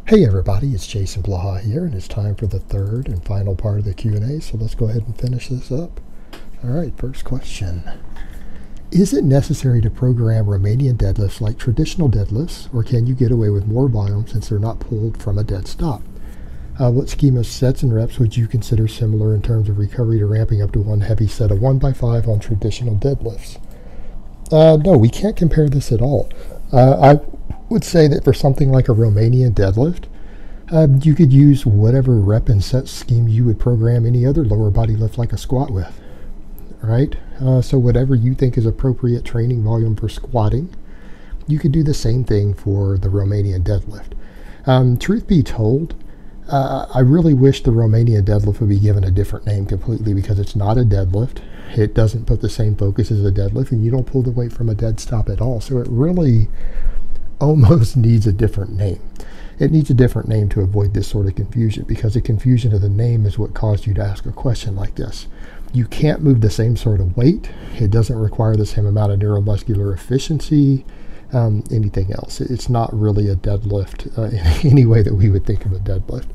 Hey everybody, it's Jason Blaha here, and it's time for the third and final part of the Q&A, so let's go ahead and finish this up. Alright, first question. Is it necessary to program Romanian deadlifts like traditional deadlifts, or can you get away with more volume since they're not pulled from a dead stop? What scheme of sets and reps would you consider similar in terms of recovery to ramping up to one heavy set of 1x5 on traditional deadlifts? No, we can't compare this at all. I would say that for something like a Romanian deadlift, you could use whatever rep and set scheme you would program any other lower body lift like a squat with, right? So whatever you think is appropriate training volume for squatting, you could do the same thing for the Romanian deadlift. Truth be told, I really wish the Romanian deadlift would be given a different name completely, because it's not a deadlift. It doesn't put the same focus as a deadlift, and you don't pull the weight from a dead stop at all. So it really almost needs a different name. It needs a different name to avoid this sort of confusion, because the confusion of the name is what caused you to ask a question like this. You can't move the same sort of weight. It doesn't require the same amount of neuromuscular efficiency, anything else. It's not really a deadlift in any way that we would think of a deadlift.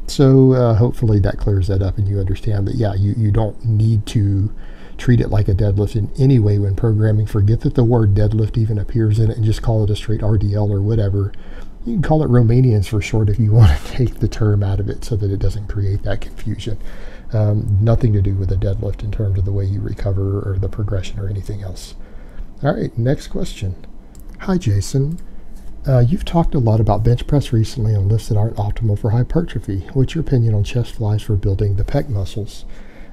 So hopefully that clears that up, and you understand that, yeah, you don't need to treat it like a deadlift in any way when programming. Forget that the word deadlift even appears in it, and just call it a straight RDL or whatever. You can call it Romanians for short if you want to take the term out of it so that it doesn't create that confusion. Nothing to do with a deadlift in terms of the way you recover or the progression or anything else. All right, next question. Hi, Jason. You've talked a lot about bench press recently on lifts that aren't optimal for hypertrophy. What's your opinion on chest flies for building the pec muscles?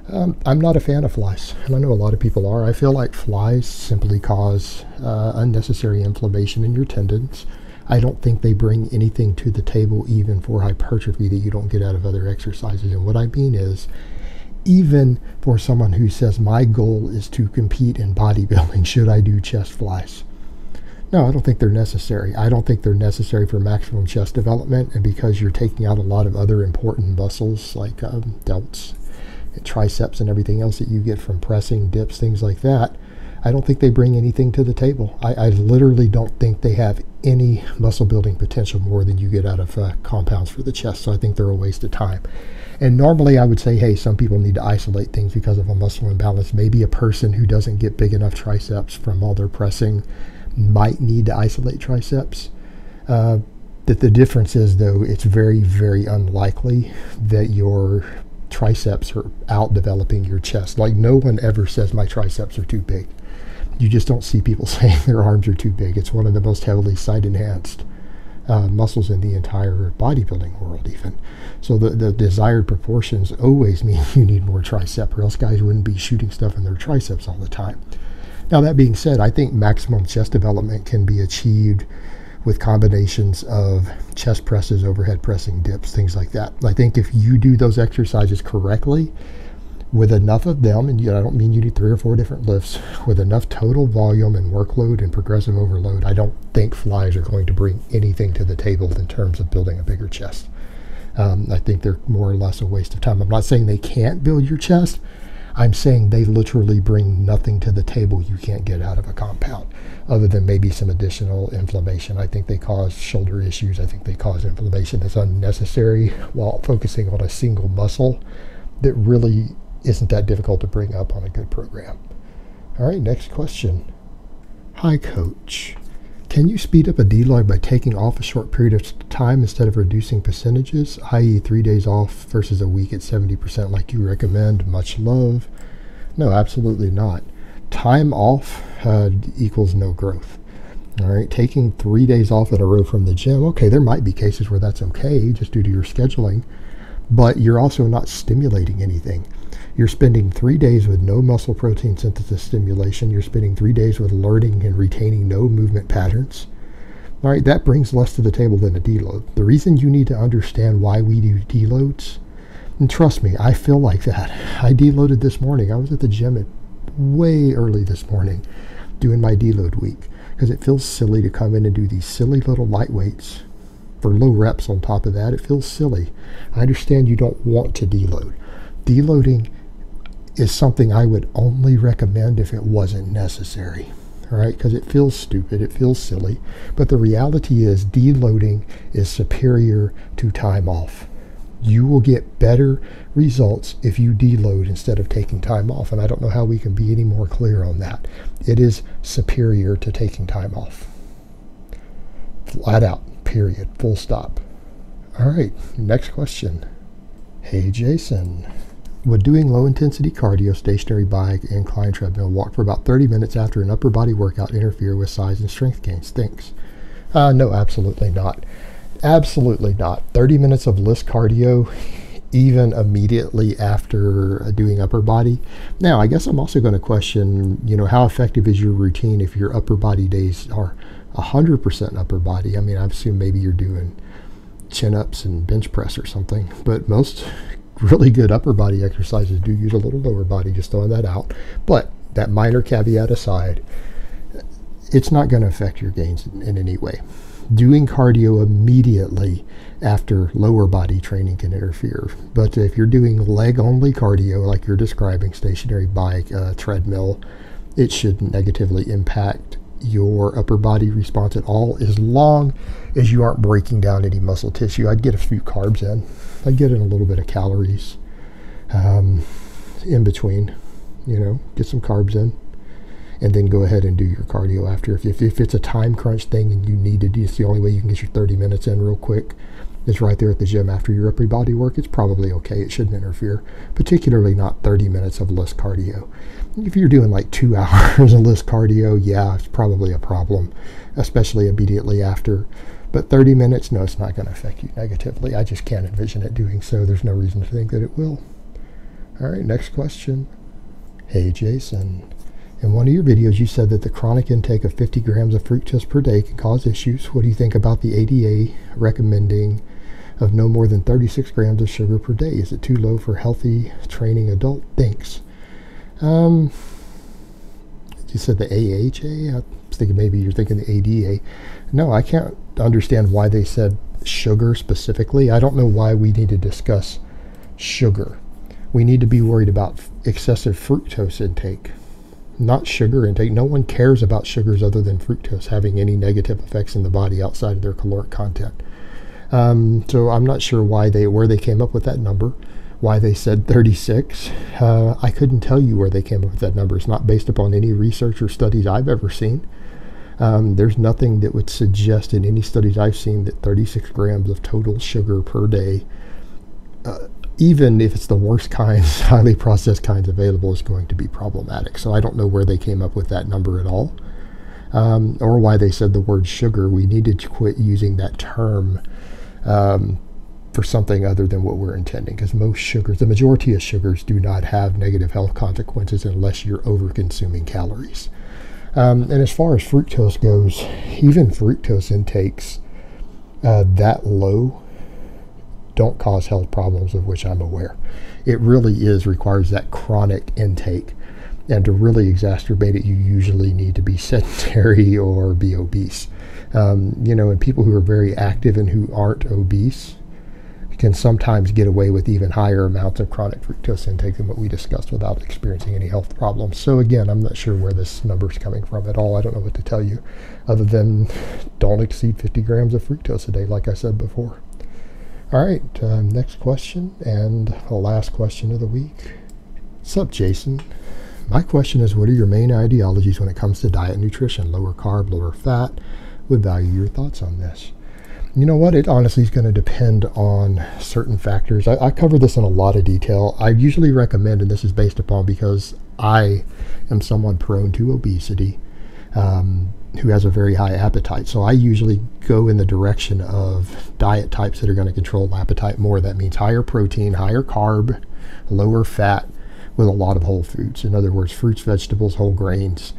I'm not a fan of flies, and I know a lot of people are. I feel like flies simply cause unnecessary inflammation in your tendons. I don't think they bring anything to the table, even for hypertrophy, that you don't get out of other exercises. And what I mean is, even for someone who says, my goal is to compete in bodybuilding, should I do chest flies? No, I don't think they're necessary. I don't think they're necessary for maximum chest development, and because you're taking out a lot of other important muscles like delts and triceps and everything else that you get from pressing, dips, things like that, I don't think they bring anything to the table. I literally don't think they have any muscle building potential more than you get out of compounds for the chest, so I think they're a waste of time. And normally I would say, hey, some people need to isolate things because of a muscle imbalance. Maybe a person who doesn't get big enough triceps from all their pressing might need to isolate triceps. That the difference is, though, it's very, very unlikely that your triceps are out developing your chest. Like, no one ever says my triceps are too big. You just don't see people saying their arms are too big. It's one of the most heavily site enhanced muscles in the entire bodybuilding world even. So the desired proportions always mean you need more tricep, or else guys wouldn't be shooting stuff in their triceps all the time. Now, that being said, I think maximum chest development can be achieved with combinations of chest presses, overhead pressing, dips, things like that. I think if you do those exercises correctly, with enough of them, and I don't mean you need 3 or 4 different lifts, with enough total volume and workload and progressive overload, I don't think flies are going to bring anything to the table in terms of building a bigger chest. I think they're more or less a waste of time. I'm not saying they can't build your chest. I'm saying they literally bring nothing to the table you can't get out of a compound, other than maybe some additional inflammation. I think they cause shoulder issues. I think they cause inflammation that's unnecessary while focusing on a single muscle that really isn't that difficult to bring up on a good program. All right, next question. Hi, coach. Can you speed up a deload by taking off a short period of time instead of reducing percentages, i.e. 3 days off versus a week at 70% like you recommend? Much love. No, absolutely not. Time off equals no growth. All right, taking 3 days off in a row from the gym, okay, there might be cases where that's okay just due to your scheduling, but you're also not stimulating anything. You're spending 3 days with no muscle protein synthesis stimulation. You're spending 3 days with learning and retaining no movement patterns. All right, that brings less to the table than a deload. The reason you need to understand why we do deloads, and trust me, I feel like that. I deloaded this morning. I was at the gym at way early this morning doing my deload week, because it feels silly to come in and do these silly little light weights for low reps on top of that. It feels silly. I understand you don't want to deload. Deloading is something I would only recommend if it wasn't necessary. all right, because it feels stupid, it feels silly, but the reality is deloading is superior to time off. You will get better results if you deload instead of taking time off, and I don't know how we can be any more clear on that. It is superior to taking time off. Flat out, period, full stop. All right, next question. Hey Jason, would doing low intensity cardio, stationary bike, incline, treadmill, walk for about 30 minutes after an upper body workout interfere with size and strength gains? Thanks. No, absolutely not. Absolutely not. 30 minutes of list cardio, even immediately after doing upper body. Now, I guess I'm also going to question, how effective is your routine if your upper body days are 100% upper body? I mean, I assume maybe you're doing chin-ups and bench press or something, but most really good upper body exercises do use a little lower body, just throwing that out. But that minor caveat aside, it's not going to affect your gains in any way. Doing cardio immediately after lower body training can interfere. But if you're doing leg only cardio, like you're describing, stationary bike, treadmill, it shouldn't negatively impact your upper body response at all, as long as you aren't breaking down any muscle tissue. I'd get a few carbs in. I'd get in a little bit of calories in between, get some carbs in, and then go ahead and do your cardio after. If it's a time crunch thing and you need to do, it's the only way you can get your 30 minutes in real quick. It's right there at the gym after your upper body work. It's probably okay. It shouldn't interfere, particularly not 30 minutes of list cardio. If you're doing like 2 hours of list cardio, yeah, it's probably a problem, especially immediately after. But 30 minutes, no, it's not going to affect you negatively. I just can't envision it doing so. There's no reason to think that it will. All right, next question. Hey, Jason. In one of your videos, you said that the chronic intake of 50 grams of fructose per day can cause issues. What do you think about the ADA recommending of no more than 36 grams of sugar per day? Is it too low for healthy training adult? Thanks. You said the AHA? I was thinking maybe you're thinking the ADA. No, I can't understand why they said sugar specifically. I don't know why we need to discuss sugar. We need to be worried about excessive fructose intake, not sugar intake. No one cares about sugars other than fructose having any negative effects in the body outside of their caloric content. So I'm not sure where they came up with that number, why they said 36. I couldn't tell you where they came up with that number. It's not based upon any research or studies I've ever seen. There's nothing that would suggest in any studies I've seen that 36 grams of total sugar per day, even if it's the worst kinds, highly processed kinds available, is going to be problematic. So I don't know where they came up with that number at all, or why they said the word sugar. We needed to quit using that term for something other than what we're intending, because most sugars, the majority of sugars, do not have negative health consequences unless you're over consuming calories. And as far as fructose goes, even fructose intakes that low don't cause health problems of which I'm aware. It really requires that chronic intake, and to really exacerbate it, you usually need to be sedentary or be obese. And people who are very active and who aren't obese can sometimes get away with even higher amounts of chronic fructose intake than what we discussed without experiencing any health problems. So again, I'm not sure where this number is coming from at all. I don't know what to tell you other than don't exceed 50 grams of fructose a day, like I said before. All right, next question, and the last question of the week. Sup, Jason. My question is, what are your main ideologies when it comes to diet and nutrition? Lower carb, lower fat? Would value your thoughts on this. You know what? It honestly is going to depend on certain factors. I cover this in a lot of detail. I usually recommend, and this is based upon because I am someone prone to obesity, who has a very high appetite. So I usually go in the direction of diet types that are going to control appetite more. That means higher protein, higher carb, lower fat, with a lot of whole foods. In other words, fruits, vegetables, whole grains.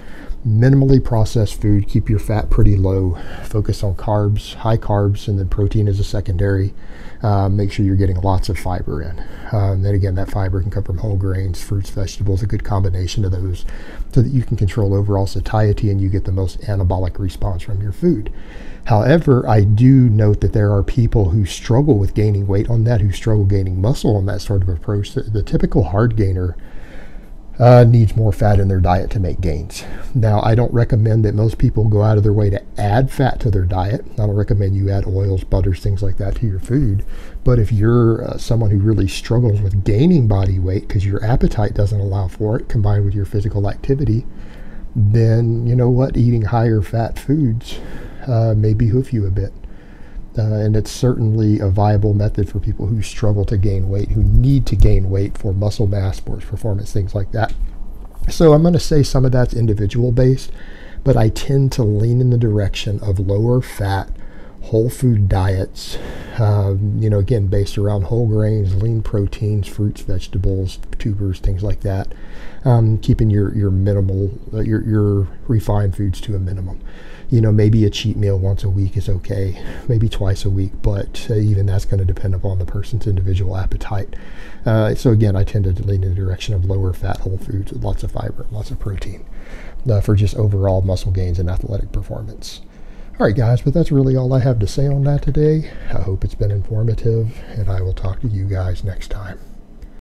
Minimally processed food, keep your fat pretty low, focus on carbs, high carbs, and then protein as a secondary. Make sure you're getting lots of fiber in. Then again, that fiber can come from whole grains, fruits, vegetables, a good combination of those, so that you can control overall satiety and you get the most anabolic response from your food. However, I do note that there are people who struggle with gaining weight on that, who struggle gaining muscle on that sort of approach. The typical hard gainer needs more fat in their diet to make gains. Now, I don't recommend that most people go out of their way to add fat to their diet. I don't recommend you add oils, butters, things like that to your food. But if you're someone who really struggles with gaining body weight because your appetite doesn't allow for it, combined with your physical activity, then you know what? Eating higher fat foods may behoof you a bit. And it's certainly a viable method for people who struggle to gain weight, who need to gain weight for muscle mass, sports performance, things like that. So I'm going to say some of that's individual based, but I tend to lean in the direction of lower fat, whole food diets, again, based around whole grains, lean proteins, fruits, vegetables, tubers, things like that. Keeping your minimal, your refined foods to a minimum. Maybe a cheat meal once a week is okay, maybe twice a week, but even that's going to depend upon the person's individual appetite. So again, I tend to lean in the direction of lower fat whole foods with lots of fiber, lots of protein, for just overall muscle gains and athletic performance. All right, guys, but that's really all I have to say on that today. I hope it's been informative, and I will talk to you guys next time.